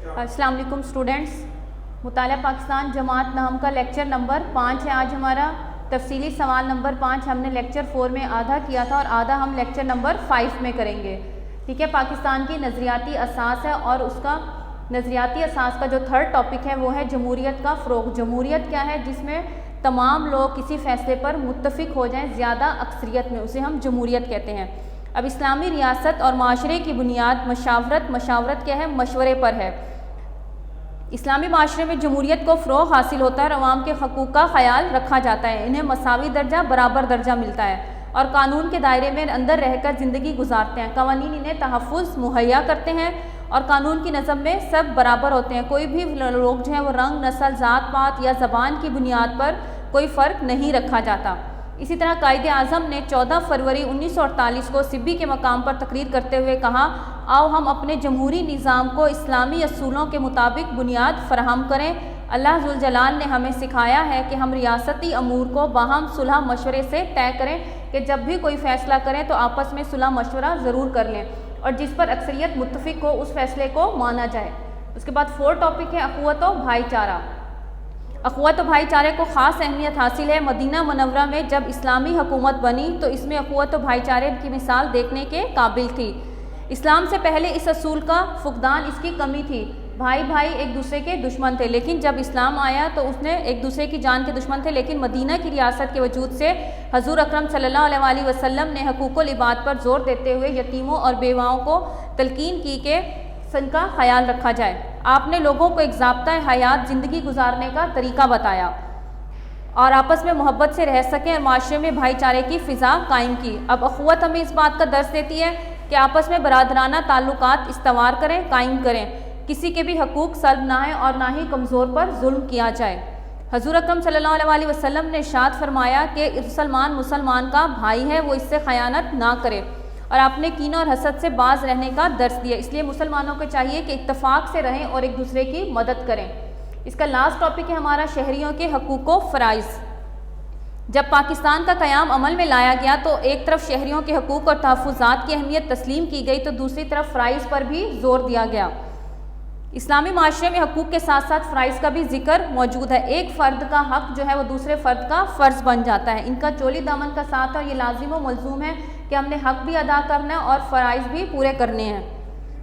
अस्सलाम वालेकुम स्टूडेंट्स, मुताला पाकिस्तान जमात नाम का लेक्चर नंबर 5 है आज हमारा। तफसीली सवाल नंबर 5 हमने लेक्चर 4 में आधा किया था और आधा हम लेक्चर नंबर 5 में करेंगे। ठीक है, पाकिस्तान की नज़रियाती असास है और उसका नज़रियाती असास का जो थर्ड टॉपिक है वो है जमहूरियत का फ़रोग़। जमहूरियत क्या है? जिसमें तमाम लोग किसी फ़ैसले पर मुत्तफ़िक हो जाएं ज़्यादा अक्सरियत में, उसे हम जमहूरियत कहते हैं। अब इस्लामी रियासत और माशरे की बुनियाद मशावरत क्या है? मशवरे पर है। इस्लामी माशरे में जमहूरियत को फ़रोग़ हासिल होता है और अवाम के हकूक़ का ख़याल रखा जाता है। इन्हें मसावी दर्जा, बराबर दर्जा मिलता है और कानून के दायरे में अंदर रहकर ज़िंदगी गुजारते हैं। कवानीन इन्हें तहफ़्फ़ुज़ मुहैया करते हैं और कानून की नज़म में सब बराबर होते हैं। कोई भी लोग जो हैं वो रंग, नस्ल, ज़ात पात या ज़बान की बुनियाद पर कोई फ़र्क नहीं रखा जाता। इसी तरह कायदे आज़म ने 14 फरवरी 1948 को सिब्बी के मकाम पर तकरीर करते हुए कहा, आओ हम अपने जमहूरी निज़ाम को इस्लामी असूलों के मुताबिक बुनियाद फराहम करें। अल्लाह ज़ुल जलाल ने हमें सिखाया है कि हम रियासती अमूर को बाहम सुलह मशवरे से तय करें कि जब भी कोई फ़ैसला करें तो आपस में सुलह मशवरा ज़रूर कर लें और जिस पर अक्सरियत मुत्तफ़िक हो उस फ़ैसले को माना जाए। उसके बाद 4 टॉपिक है अख़ुवत व भाईचारा। अख़ुवत व भाईचारे को ख़ास अहमियत हासिल है। मदीना मुनव्वरा में जब इस्लामी हुकूमत बनी तो इसमें अख़ुवत व भाईचारे की मिसाल देखने के काबिल थी। इस्लाम से पहले इस असूल का फुक़दान इसकी कमी थी। भाई भाई एक दूसरे के दुश्मन थे, लेकिन जब इस्लाम आया तो उसने एक दूसरे की जान के दुश्मन थे। लेकिन मदीना की रियासत के वजूद से हज़ूर अकरम सल्लल्लाहु अलैहि वसल्लम ने हकूक़ुल इबाद पर ज़ोर देते हुए यतीमों और बेवाओं को तलकीन की कि इनका ख्याल रखा जाए। आपने लोगों को एक ज़ाब्ता हयात ज़िंदगी गुजारने का तरीका बताया और आपस में मोहब्बत से रह सकें और माशरे में भाईचारे की फ़िज़ा कायम की। अब अख़ुवत हमें इस बात का दर्स देती है कि आपस में बरादराना ताल्लुकात इस्तवार करें, कायम करें, किसी के भी हकूक़ सल्ब ना आए और ना ही कमज़ोर पर जुल्म किया जाए। हज़ूर अकरम सल्लल्लाहु अलैहि वसल्लम ने इरशाद फरमाया कि मुसलमान का भाई है, वो इससे ख़यानत ना करे और आपने कीन और हसद से बाज रहने का दर्स दिया। इसलिए मुसलमानों को चाहिए कि इत्तफाक से रहें और एक दूसरे की मदद करें। इसका लास्ट टॉपिक है हमारा शहरियों के हकूक़ व फ़राइज़। जब पाकिस्तान का क़याम अमल में लाया गया तो एक तरफ शहरियों के हकूक़ और तहफ़्फ़ुज़ात की अहमियत तस्लीम की गई तो दूसरी तरफ फ़राइज़ पर भी ज़ोर दिया गया। इस्लामी माशरे में हकूक़ के साथ साथ फ़राइज़ का भी ज़िक्र मौजूद है। एक फ़र्द का हक़ जो है वो दूसरे फ़र्द का फ़र्ज़ बन जाता है। इनका चोली दामन का साथ है और ये लाजिम व मलज़ूम है कि हमने हक़ भी अदा करना है और फ़राइज़ भी पूरे करने हैं।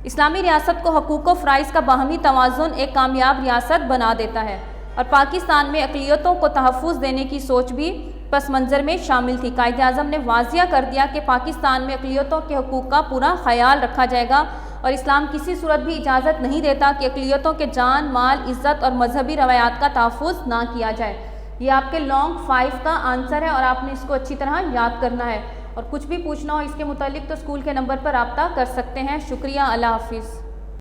इस्लामी रियासत को हकूक़ व फ़राइज़ का बाहमी तवाज़ुन एक कामयाब रियासत बना देता है और पाकिस्तान में अक़लियतों को तहफ़्फ़ुज़ देने की सोच भी पस मंज़र में शामिल थी। कायदे आज़म ने वाज़िया कर दिया कि पाकिस्तान में अक़लियतों के हकूक़ का पूरा ख़याल रखा जाएगा और इस्लाम किसी सूरत भी इजाज़त नहीं देता कि अक़लियतों के जान, माल, इज़्ज़त और मजहबी रवायात का तहफ़्फ़ुज़ ना किया जाए। ये आपके लॉन्ग 5 का आंसर है और आपने इसको अच्छी तरह याद करना है और कुछ भी पूछना हो इसके मुतालिक तो स्कूल के नंबर पर रब्ता कर सकते हैं। शुक्रिया, अल्लाह हाफ़िज़।